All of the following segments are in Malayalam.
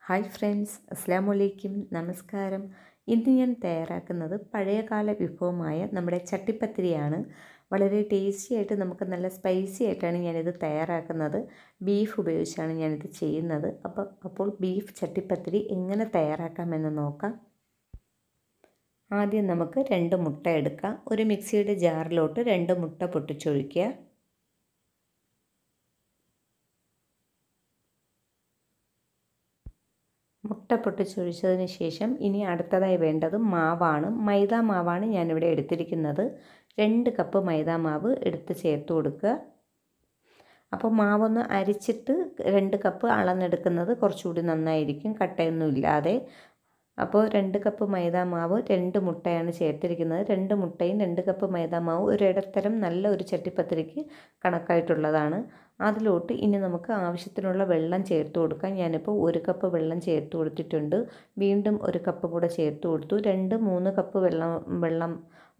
ഹായ് ഫ്രണ്ട്സ്, അസ്സലാമു അലൈക്കും, നമസ്കാരം. ഇന്ന് ഞാൻ തയ്യാറാക്കുന്നത് പഴയകാല വിഭവമായ നമ്മുടെ ചട്ടിപ്പത്തിരിയാണ്. വളരെ ടേസ്റ്റി ആയിട്ട് നമുക്ക് നല്ല സ്പൈസി ആയിട്ടാണ് ഞാനിത് തയ്യാറാക്കുന്നത്. ബീഫ് ഉപയോഗിച്ചാണ് ഞാനിത് ചെയ്യുന്നത്. അപ്പോൾ ബീഫ് ചട്ടിപ്പത്തിരി എങ്ങനെ തയ്യാറാക്കാമെന്ന് നോക്കാം. ആദ്യം നമുക്ക് 2 മുട്ട എടുക്കാം. ഒരു മിക്സിയുടെ ജാറിലോട്ട് 2 മുട്ട പൊട്ടിച്ചൊഴിക്കുക. മുട്ട പൊട്ടിച്ചൊഴിച്ചതിന് ശേഷം ഇനി അടുത്തതായി വേണ്ടത് മാവാണ്. മൈദാ മാവാണ് ഞാനിവിടെ എടുത്തിരിക്കുന്നത്. 2 കപ്പ് മൈദാ മാവ് എടുത്ത് ചേർത്ത് കൊടുക്കുക. അപ്പോൾ മാവൊന്ന് അരിച്ചിട്ട് 2 കപ്പ് അളന്നെടുക്കുന്നത് കുറച്ചുകൂടി നന്നായിരിക്കും, കട്ടയൊന്നും ഇല്ലാതെ. അപ്പോൾ 2 കപ്പ് മൈദാ മാവ്, 2 മുട്ടയാണ് ചേർത്തിരിക്കുന്നത്. 2 മുട്ടയും 2 കപ്പ് മൈദാ മാവ് ഒരു ഇടത്തരം നല്ല ഒരു ചട്ടിപ്പത്തിരിക്ക് കണക്കായിട്ടുള്ളതാണ്. അതിലോട്ട് ഇനി നമുക്ക് ആവശ്യത്തിനുള്ള വെള്ളം ചേർത്ത് കൊടുക്കാം. ഞാനിപ്പോൾ 1 കപ്പ് വെള്ളം ചേർത്ത് കൊടുത്തിട്ടുണ്ട്. വീണ്ടും 1 കപ്പ് കൂടെ ചേർത്ത് കൊടുത്തു. 2-3 കപ്പ് വെള്ളം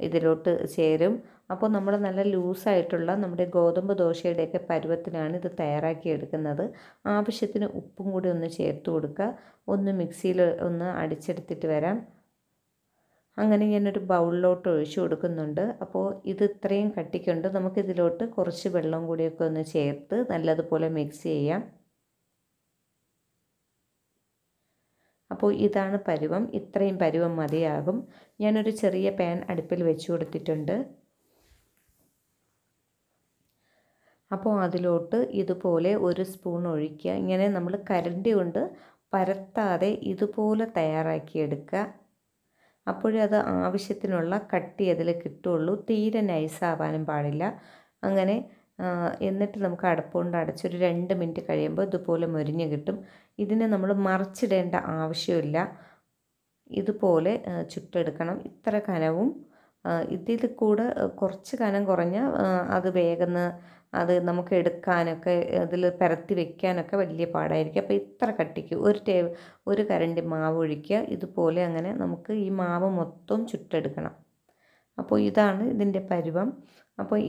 ഇതിലോട്ട് ചേരും. അപ്പോൾ നമ്മൾ നല്ല ലൂസായിട്ടുള്ള നമ്മുടെ ഗോതമ്പ് ദോശയുടെയൊക്കെ പരുവത്തിനാണ് ഇത് തയ്യാറാക്കി എടുക്കുന്നത്. ആവശ്യത്തിന് ഉപ്പും കൂടി ഒന്ന് ചേർത്ത് കൊടുക്കുക. ഒന്ന് മിക്സിയിൽ ഒന്ന് അടിച്ചെടുത്തിട്ട് വരാം. അങ്ങനെ ഞാനൊരു ബൗളിലോട്ട് ഒഴിച്ചു കൊടുക്കുന്നുണ്ട്. അപ്പോൾ ഇത് ഇത്രയും കട്ടിക്കുണ്ട്. നമുക്കിതിലോട്ട് കുറച്ച് വെള്ളം കൂടിയൊക്കെ ഒന്ന് ചേർത്ത് നല്ലതുപോലെ മിക്സ് ചെയ്യാം. അപ്പോൾ ഇതാണ് പരുവം. ഇത്രയും പരുവം മതിയാകും. ഞാനൊരു ചെറിയ പാൻ അടുപ്പിൽ വെച്ച് കൊടുത്തിട്ടുണ്ട്. അപ്പോൾ അതിലോട്ട് ഇതുപോലെ 1 സ്പൂൺ ഒഴിക്കുക. ഇങ്ങനെ നമ്മൾ കരണ്ടി കൊണ്ട് പരത്താതെ ഇതുപോലെ തയ്യാറാക്കിയെടുക്കുക. അപ്പോഴേ അത് ആവശ്യത്തിനുള്ള കട്ടി അതിൽ കിട്ടുള്ളൂ. തീരെ നൈസാവാനും പാടില്ല. അങ്ങനെ എന്നിട്ട് നമുക്ക് അടപ്പുകൊണ്ട് അടച്ചൊരു 2 മിനിറ്റ് കഴിയുമ്പോൾ ഇതുപോലെ മൊരിഞ്ഞ് കിട്ടും. ഇതിനെ നമ്മൾ മറിച്ചിടേണ്ട ആവശ്യമില്ല. ഇതുപോലെ ചുട്ടെടുക്കണം. ഇത്ര കനവും ഇതിൽ കൂടെ കുറച്ച് കനം കുറഞ്ഞാൽ അത് വേഗം അത് നമുക്ക് എടുക്കാനൊക്കെ അതിൽ പരത്തി വെക്കാനൊക്കെ വലിയ പാടായിരിക്കും. അപ്പോൾ ഇത്ര കട്ടിക്ക് ഒരു കരണ്ടി മാവ് ഒഴിക്കുക. ഇതുപോലെ അങ്ങനെ നമുക്ക് ഈ മാവ് മൊത്തം ചുട്ടെടുക്കണം. അപ്പോൾ ഇതാണ് ഇതിൻ്റെ പരുവം. അപ്പോൾ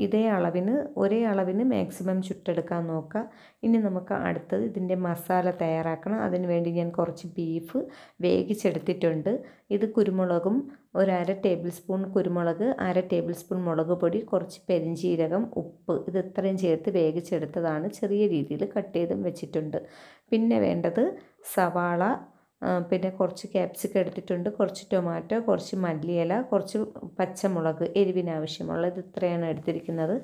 ഒരേ അളവിന് മാക്സിമം ചുട്ടെടുക്കാൻ നോക്കുക. ഇനി നമുക്ക് അടുത്തത് ഇതിൻ്റെ മസാല തയ്യാറാക്കണം. അതിന് വേണ്ടി ഞാൻ കുറച്ച് ബീഫ് വേവിച്ചെടുത്തിട്ടുണ്ട്. ഇത് കുരുമുളകും, 1/2 ടേബിൾ സ്പൂൺ കുരുമുളക്, 1/2 ടേബിൾ സ്പൂൺ മുളക് പൊടി, കുറച്ച് പെരിഞ്ജീരകം, ഉപ്പ്, ഇത് ഇത്രയും ചേർത്ത് വേവിച്ചെടുത്തതാണ്. ചെറിയ രീതിയിൽ കട്ട് ചെയ്തും വെച്ചിട്ടുണ്ട്. പിന്നെ വേണ്ടത് സവാള, പിന്നെ കുറച്ച് ക്യാപ്സിക്കം എടുത്തിട്ടുണ്ട്, കുറച്ച് ടൊമാറ്റോ, കുറച്ച് മല്ലിയില, കുറച്ച് പച്ചമുളക്, എരിവിനാവശ്യമുള്ളത് ഇത്രയാണ് എടുത്തിരിക്കുന്നത്.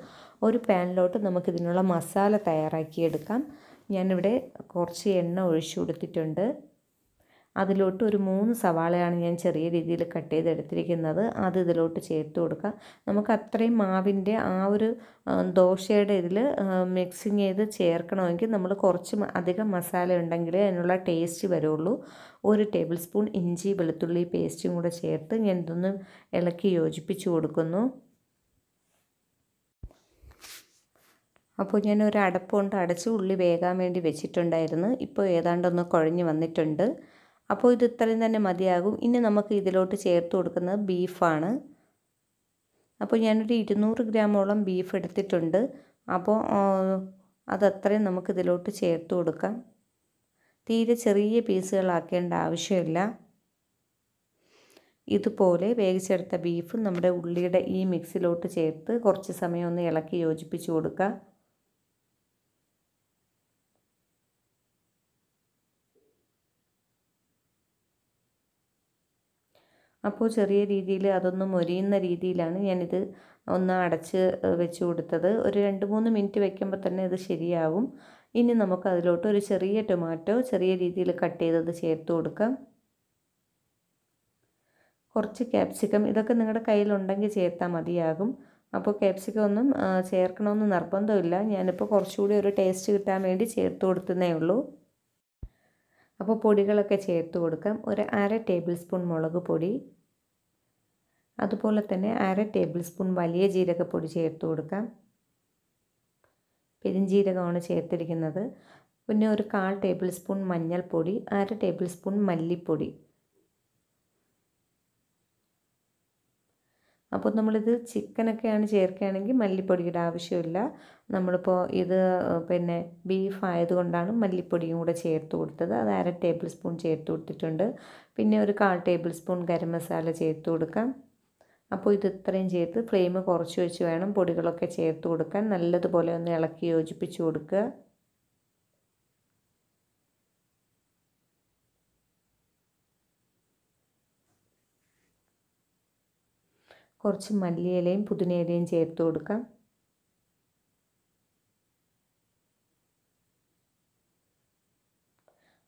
ഒരു പാനിലോട്ട് നമുക്കിതിനുള്ള മസാല തയ്യാറാക്കിയെടുക്കാം. ഞാനിവിടെ കുറച്ച് എണ്ണ ഒഴിച്ചു കൊടുത്തിട്ടുണ്ട്. അതിലോട്ട് ഒരു 3 സവാളയാണ് ഞാൻ ചെറിയ രീതിയിൽ കട്ട് ചെയ്തെടുത്തിരിക്കുന്നത്. അത് ഇതിലോട്ട് ചേർത്ത് കൊടുക്കാം. നമുക്ക് അത്രയും മാവിൻ്റെ ആ ഒരു ദോശയുടെ ഇതിൽ മിക്സിങ് ചെയ്ത് ചേർക്കണമെങ്കിൽ നമ്മൾ കുറച്ച് അധികം മസാല ഉണ്ടെങ്കിലേ അതിനുള്ള ടേസ്റ്റ് വരുള്ളൂ. 1 ടേബിൾ സ്പൂൺ ഇഞ്ചി വെളുത്തുള്ളി പേസ്റ്റും കൂടെ ചേർത്ത് ഞാൻ ഇതൊന്ന് ഇളക്കി യോജിപ്പിച്ച് കൊടുക്കുന്നു. അപ്പോൾ ഞാൻ ഒരു അടപ്പ് കൊണ്ട് അടച്ച് ഉള്ളി വേകാൻ വേണ്ടി വെച്ചിട്ടുണ്ടായിരുന്നു. ഇപ്പോൾ ഏതാണ്ടൊന്ന് കുഴഞ്ഞ് വന്നിട്ടുണ്ട്. അപ്പോൾ ഇത് ഇത്രയും തന്നെ മതിയാകും. ഇനി നമുക്ക് ഇതിലോട്ട് ചേർത്ത് കൊടുക്കുന്നത് ബീഫാണ്. അപ്പോൾ ഞാനൊരു 200 ഗ്രാമോളം ബീഫ് എടുത്തിട്ടുണ്ട്. അപ്പോൾ അതത്രയും നമുക്ക് ഇതിലോട്ട് ചേർത്ത് കൊടുക്കാം. തീരെ ചെറിയ പീസുകളാക്കേണ്ട ആവശ്യമില്ല. ഇതുപോലെ വേവിച്ചെടുത്ത ബീഫ് നമ്മുടെ ഉള്ളിയുടെ ഈ മിക്സിലോട്ട് ചേർത്ത് കുറച്ച് സമയം ഒന്ന് ഇളക്കി യോജിപ്പിച്ച് കൊടുക്കുക. അപ്പോൾ ചെറിയ രീതിയിൽ അതൊന്ന് മൊരിയുന്ന രീതിയിലാണ് ഞാനിത് ഒന്ന് അടച്ച് വെച്ച് കൊടുത്തത്. ഒരു 2-3 മിനിറ്റ് വെക്കുമ്പോൾ തന്നെ ഇത് ശരിയാവും. ഇനി നമുക്ക് അതിലോട്ട് ഒരു ചെറിയ ടൊമാറ്റോ ചെറിയ രീതിയിൽ കട്ട് ചെയ്തത് ചേർത്ത് കൊടുക്കാം. കുറച്ച് ക്യാപ്സിക്കം, ഇതൊക്കെ നിങ്ങളുടെ കയ്യിലുണ്ടെങ്കിൽ ചേർത്താൽ മതിയാകും. അപ്പോൾ ക്യാപ്സിക്കം ഒന്നും ചേർക്കണമെന്ന് നിർബന്ധമില്ല. ഞാനിപ്പോൾ കുറച്ചുകൂടി ഒരു ടേസ്റ്റ് കിട്ടാൻ വേണ്ടി ചേർത്ത് കൊടുത്തതേ ഉള്ളൂ. അപ്പോൾ പൊടികളൊക്കെ ചേർത്ത് കൊടുക്കാം. ഒരു 1/2 ടേബിൾ സ്പൂൺ മുളക് പൊടി, അതുപോലെ തന്നെ 1/2 ടേബിൾ സ്പൂൺ വലിയ ജീരകപ്പൊടി ചേർത്ത് കൊടുക്കാം. പെരിഞ്ജീരകമാണ് ചേർത്തിരിക്കുന്നത്. പിന്നെ ഒരു 1/4 ടേബിൾ സ്പൂൺ മഞ്ഞൾപ്പൊടി, 1/2 ടേബിൾ സ്പൂൺ മല്ലിപ്പൊടി, അപ്പോൾ നമ്മളിത് ചിക്കനൊക്കെയാണ് ചേർക്കുകയാണെങ്കിൽ മല്ലിപ്പൊടിയുടെ ആവശ്യമില്ല. നമ്മളിപ്പോൾ ഇത് പിന്നെ ബീഫ് ആയതുകൊണ്ടാണ് മല്ലിപ്പൊടിയും കൂടെ ചേർത്ത് കൊടുത്തത്. അത് 1/2 ടേബിൾ സ്പൂൺ ചേർത്ത് കൊടുത്തിട്ടുണ്ട്. പിന്നെ ഒരു 1/4 ടേബിൾ സ്പൂൺ ഗരം മസാല ചേർത്ത് കൊടുക്കാം. അപ്പോൾ ഇത് ഇത്രയും ചേർത്ത് ഫ്ലെയിം കുറച്ച് വെച്ച് വേണം പൊടികളൊക്കെ ചേർത്ത് കൊടുക്കാൻ. നല്ലതുപോലെ ഒന്ന് ഇളക്കി യോജിപ്പിച്ച് കൊടുക്കുക. കുറച്ച് മല്ലിയിലയും പുതിനയിലയും ചേർത്ത് കൊടുക്കാം.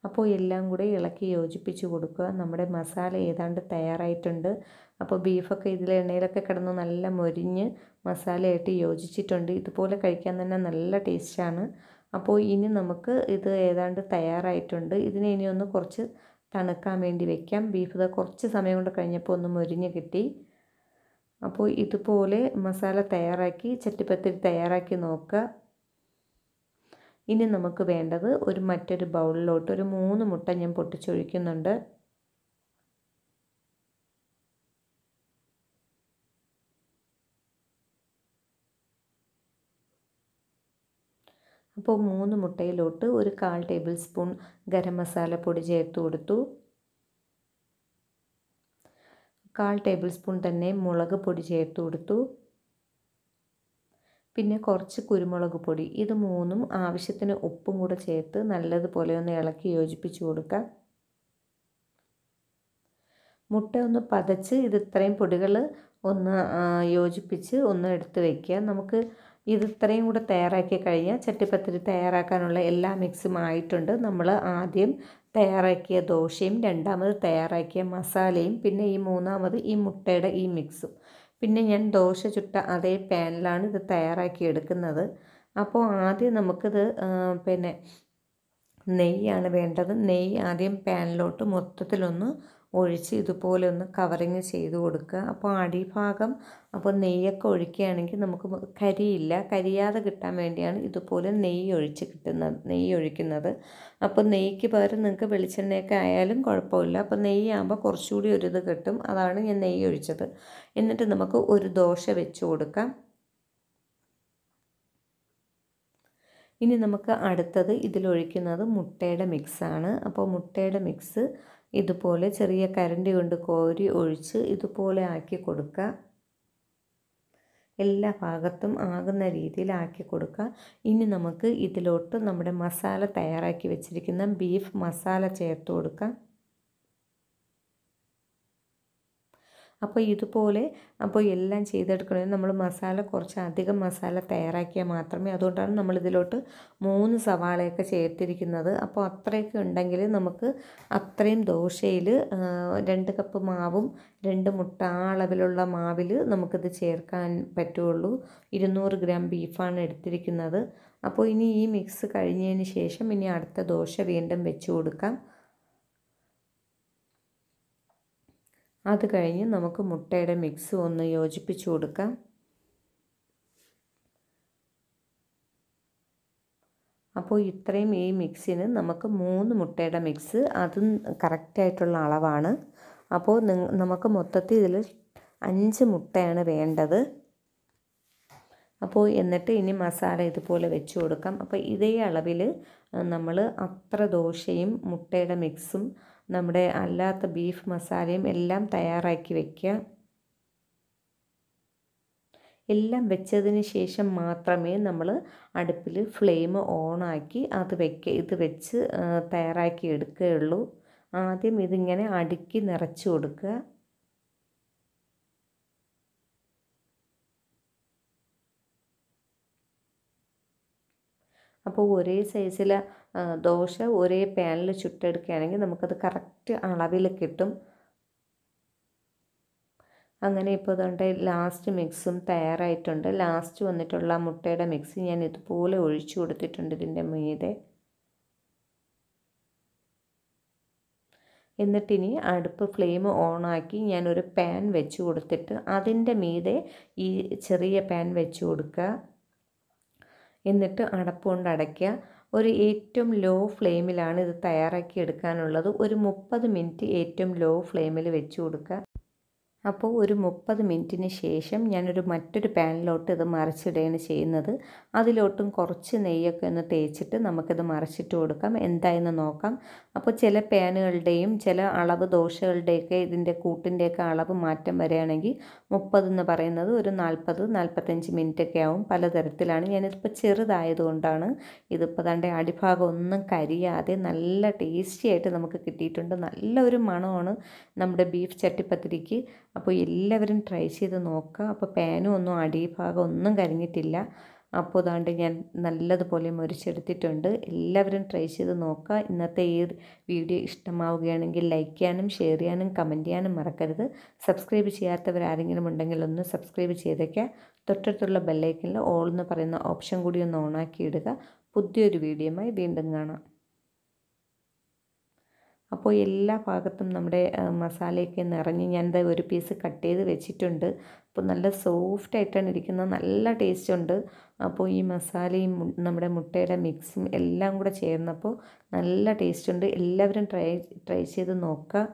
അപ്പോൾ എല്ലാം കൂടെ ഇളക്കി യോജിപ്പിച്ച് കൊടുക്കുക. നമ്മുടെ മസാല ഏതാണ്ട് തയ്യാറായിട്ടുണ്ട്. അപ്പോൾ ബീഫൊക്കെ ഇതിൽ എണ്ണയിലൊക്കെ കിടന്ന് നല്ല മൊരിഞ്ഞ് മസാലയായിട്ട് യോജിച്ചിട്ടുണ്ട്. ഇതുപോലെ കഴിക്കാൻ തന്നെ നല്ല ടേസ്റ്റാണ്. അപ്പോൾ ഇനി നമുക്ക് ഇത് ഏതാണ്ട് തയ്യാറായിട്ടുണ്ട്. ഇതിനെ ഇനി ഒന്ന് കുറച്ച് തണുക്കാൻ വേണ്ടി വെക്കാം. ബീഫ് കുറച്ച് സമയം കൊണ്ട് കഴിഞ്ഞപ്പോൾ ഒന്ന് മൊരിഞ്ഞ് കിട്ടി. അപ്പോൾ ഇതുപോലെ മസാല തയ്യാറാക്കി ചട്ടിപ്പത്തിരി തയ്യാറാക്കി നോക്കുക. ഇനി നമുക്ക് വേണ്ടത് മറ്റൊരു ബൗളിലോട്ട് ഒരു 3 മുട്ട ഞാൻ പൊട്ടിച്ചൊഴിക്കുന്നുണ്ട്. അപ്പോൾ 3 മുട്ടയിലോട്ട് ഒരു 1/4 ടേബിൾ സ്പൂൺ ഗരം മസാല പൊടി ചേർത്ത് കൊടുത്തു. 1/4 ടേബിൾ സ്പൂൺ തന്നെ മുളക് പൊടി ചേർത്ത് കൊടുത്തു. പിന്നെ കുറച്ച് കുരുമുളക് പൊടി. ഇത് 3ഉം ആവശ്യത്തിന് ഉപ്പും കൂടെ ചേർത്ത് നല്ലതുപോലെ ഒന്ന് ഇളക്കി യോജിപ്പിച്ച് കൊടുക്കുക. മുട്ട ഒന്ന് പതച്ച് ഇത് ഇത്രയും പൊടികൾ ഒന്ന് യോജിപ്പിച്ച് ഒന്ന് എടുത്ത് വയ്ക്കുക. നമുക്ക് ഇത് ഇത്രയും കൂടെ തയ്യാറാക്കി കഴിഞ്ഞാൽ ചട്ടിപ്പത്തിരി തയ്യാറാക്കാനുള്ള എല്ലാ മിക്സും ആയിട്ടുണ്ട്. നമ്മൾ ആദ്യം തയ്യാറാക്കിയ ദോശയും രണ്ടാമത് തയ്യാറാക്കിയ മസാലയും പിന്നെ ഈ മൂന്നാമത് ഈ മുട്ടയുടെ ഈ മിക്സും. പിന്നെ ഞാൻ ദോശ ചുട്ട അതേ പാനിലാണ് ഇത് തയ്യാറാക്കി എടുക്കുന്നത്. അപ്പോൾ ആദ്യം നമുക്കിത് പിന്നെ നെയ്യാണ് വേണ്ടത്. നെയ്യ് ആദ്യം പാനിലോട്ട് മൊത്തത്തിലൊന്ന് ഒഴിച്ച് ഇതുപോലെ ഒന്ന് കവറിങ് ചെയ്ത് കൊടുക്കുക. അപ്പോൾ അടിഭാഗം അപ്പോൾ നെയ്യൊക്കെ ഒഴിക്കുകയാണെങ്കിൽ നമുക്ക് കരിയാതെ കിട്ടാൻ വേണ്ടിയാണ് ഇതുപോലെ നെയ്യ് ഒഴിക്കുന്നത്. അപ്പോൾ നെയ്യ്ക്ക് പകരം നിങ്ങൾക്ക് വെളിച്ചെണ്ണയൊക്കെ ആയാലും കുഴപ്പമില്ല. അപ്പോൾ നെയ്യാകുമ്പോൾ കുറച്ചുകൂടി ഒരിത് കിട്ടും. അതാണ് ഞാൻ നെയ്യ് ഒഴിച്ചത്. എന്നിട്ട് നമുക്ക് ഒരു ദോശ വെച്ച് കൊടുക്കാം. ഇനി നമുക്ക് അടുത്തത് ഇതിലൊഴിക്കുന്നത് മുട്ടയുടെ മിക്സാണ്. അപ്പോൾ മുട്ടയുടെ മിക്സ് ഇതുപോലെ ചെറിയ കരണ്ടി കൊണ്ട് കോരി ഒഴിച്ച് ഇതുപോലെ ആക്കി കൊടുക്കുക. എല്ലാ ഭാഗത്തും ആകുന്ന രീതിയിൽ ആക്കി കൊടുക്കുക. ഇനി നമുക്ക് ഇതിലോട്ട് നമ്മുടെ മസാല തയ്യാറാക്കി വെച്ചിരിക്കുന്ന ബീഫ് മസാല ചേർത്ത് കൊടുക്കാം. അപ്പോൾ ഇതുപോലെ എല്ലാം ചെയ്തെടുക്കണമെങ്കിൽ നമ്മൾ മസാല കുറച്ച് അധികം മസാല തയ്യാറാക്കിയാൽ മാത്രമേ, അതുകൊണ്ടാണ് നമ്മളിതിലോട്ട് 3 സവാളയൊക്കെ ചേർത്തിരിക്കുന്നത്. അപ്പോൾ അത്രയൊക്കെ ഉണ്ടെങ്കിൽ നമുക്ക് അത്രയും ദോശയിൽ 2 കപ്പ് മാവും 2 മുട്ട ആ അളവിലുള്ള മാവിൽ നമുക്കിത് ചേർക്കാൻ പറ്റുള്ളൂ. 200 ഗ്രാം ബീഫാണ് എടുത്തിരിക്കുന്നത്. അപ്പോൾ ഇനി ഈ മിക്സ് കഴിഞ്ഞതിന് ശേഷം ഇനി അടുത്ത ദോശ വീണ്ടും വെച്ച് കൊടുക്കാം. അത് കഴിഞ്ഞ് നമുക്ക് മുട്ടയുടെ മിക്സ് ഒന്ന് യോജിപ്പിച്ച് കൊടുക്കാം. അപ്പോൾ ഇത്രയും ഈ മിക്സിന് നമുക്ക് 3 മുട്ടയുടെ മിക്സ്, അതും കറക്റ്റായിട്ടുള്ള അളവാണ്. അപ്പോൾ നമുക്ക് മൊത്തത്തിൽ ഇതിൽ 5 മുട്ടയാണ് വേണ്ടത്. അപ്പോൾ എന്നിട്ട് ഇനി മസാല ഇതുപോലെ വെച്ച് കൊടുക്കാം. അപ്പോൾ ഇതേ അളവിൽ നമ്മൾ അത്ര ദോശയും മുട്ടയുടെ മിക്സും നമ്മുടെ അല്ലാത്ത ബീഫ് മസാലയും എല്ലാം തയ്യാറാക്കി വയ്ക്കുക. എല്ലാം വെച്ചതിന് ശേഷം മാത്രമേ നമ്മൾ അടുപ്പിൽ ഫ്ലെയിം ഓണാക്കി ഇത് വെച്ച് തയ്യാറാക്കി എടുക്കുകയുള്ളൂ. ആദ്യം ഇതിങ്ങനെ അടുക്കി നിറച്ച് കൊടുക്കുക. അപ്പോൾ ഒരേ സൈസിലെ ദോശ ഒരേ പാനിൽ ചുട്ടെടുക്കുകയാണെങ്കിൽ നമുക്കത് കറക്റ്റ് അളവിൽ കിട്ടും. അങ്ങനെ ഇപ്പോൾ ഇതുകൊണ്ട് ലാസ്റ്റ് മിക്സും തയ്യാറായിട്ടുണ്ട്. ലാസ്റ്റ് വന്നിട്ടുള്ള മുട്ടയുടെ മിക്സ് ഞാൻ ഇതുപോലെ ഒഴിച്ചു കൊടുത്തിട്ടുണ്ട് ഇതിൻ്റെ മീതെ. എന്നിട്ടിനി അടുപ്പ് ഫ്ലെയിം ഓണാക്കി ഞാനൊരു പാൻ വെച്ച് കൊടുത്തിട്ട് അതിൻ്റെ മീതെ ഈ ചെറിയ പാൻ വെച്ച് കൊടുക്കുക. എന്നിട്ട് അടപ്പ് കൊണ്ട് അടയ്ക്കുക. ഏറ്റവും ലോ ഫ്ലെയിമിലാണ് ഇത് തയ്യാറാക്കി എടുക്കാനുള്ളത്. ഒരു 30 മിനിറ്റ് ഏറ്റവും ലോ ഫ്ലെയിമിൽ വെച്ച് കൊടുക്കുക. അപ്പോൾ ഒരു 30 മിനിറ്റിന് ശേഷം ഞാനൊരു മറ്റൊരു പാനിലോട്ട് ഇത് മറിച്ചിടുകയാണ് ചെയ്യുന്നത്. അതിലോട്ടും കുറച്ച് നെയ്യൊക്കെ ഒന്ന് തേച്ചിട്ട് നമുക്കിത് മറിച്ചിട്ട് കൊടുക്കാം, എന്തായെന്ന് നോക്കാം. അപ്പോൾ ചില പാനുകളുടെയും ചില അളവ് ദോശകളുടെയൊക്കെ ഇതിൻ്റെ കൂട്ടിൻ്റെയൊക്കെ അളവ് മാറ്റം വരികയാണെങ്കിൽ 30 എന്ന് പറയുന്നത് ഒരു 40-45 മിനിറ്റൊക്കെ ആവും. പലതരത്തിലാണ്. ഞാനിതിപ്പോൾ ചെറുതായതുകൊണ്ടാണ്. ഇതിപ്പോൾ ദാണ്ടെ അടിഭാഗം ഒന്നും കരിയാതെ നല്ല ടേസ്റ്റി ആയിട്ട് നമുക്ക് കിട്ടിയിട്ടുണ്ട്. നല്ലൊരു മണമാണ് നമ്മുടെ ബീഫ് ചട്ടിപ്പത്തിരിക്ക്. അപ്പോൾ എല്ലാവരും ട്രൈ ചെയ്ത് നോക്കുക. അപ്പോൾ പാനും ഒന്നും അടിഭാഗം ഒന്നും കരിഞ്ഞിട്ടില്ല. അപ്പോൾ ദാണ്ട് ഞാൻ നല്ലതുപോലെ മുരിച്ചെടുത്തിട്ടുണ്ട്. എല്ലാവരും ട്രൈ ചെയ്ത് നോക്കുക. ഇന്നത്തെ ഈ വീഡിയോ ഇഷ്ടമാവുകയാണെങ്കിൽ ലൈക്ക് ചെയ്യാനും ഷെയർ ചെയ്യാനും കമൻറ്റ് ചെയ്യാനും മറക്കരുത്. സബ്സ്ക്രൈബ് ചെയ്യാത്തവരാരെങ്കിലും ഉണ്ടെങ്കിൽ ഒന്ന് സബ്സ്ക്രൈബ് ചെയ്തേക്കുക. തൊട്ടടുത്തുള്ള ബെല്ലൈക്കനിൽ ഓൾ എന്ന് പറയുന്ന ഓപ്ഷൻ കൂടി ഒന്ന് ഓണാക്കി ഇടുക. പുതിയൊരു വീഡിയോയുമായി വീണ്ടും കാണാം. അപ്പോൾ എല്ലാ ഭാഗത്തും നമ്മുടെ മസാലയൊക്കെ നിറഞ്ഞ് ഞാനിത് ഒരു പീസ് കട്ട് ചെയ്ത് വെച്ചിട്ടുണ്ട്. അപ്പോൾ നല്ല സോഫ്റ്റായിട്ടാണ് ഇരിക്കുന്നത്, നല്ല ടേസ്റ്റ് ഉണ്ട്. അപ്പോൾ ഈ മസാലയും നമ്മുടെ മുട്ടയുടെ മിക്സും എല്ലാം കൂടെ ചേർന്നപ്പോൾ നല്ല ടേസ്റ്റ് ഉണ്ട്. എല്ലാവരും ട്രൈ ചെയ്ത് നോക്കുക.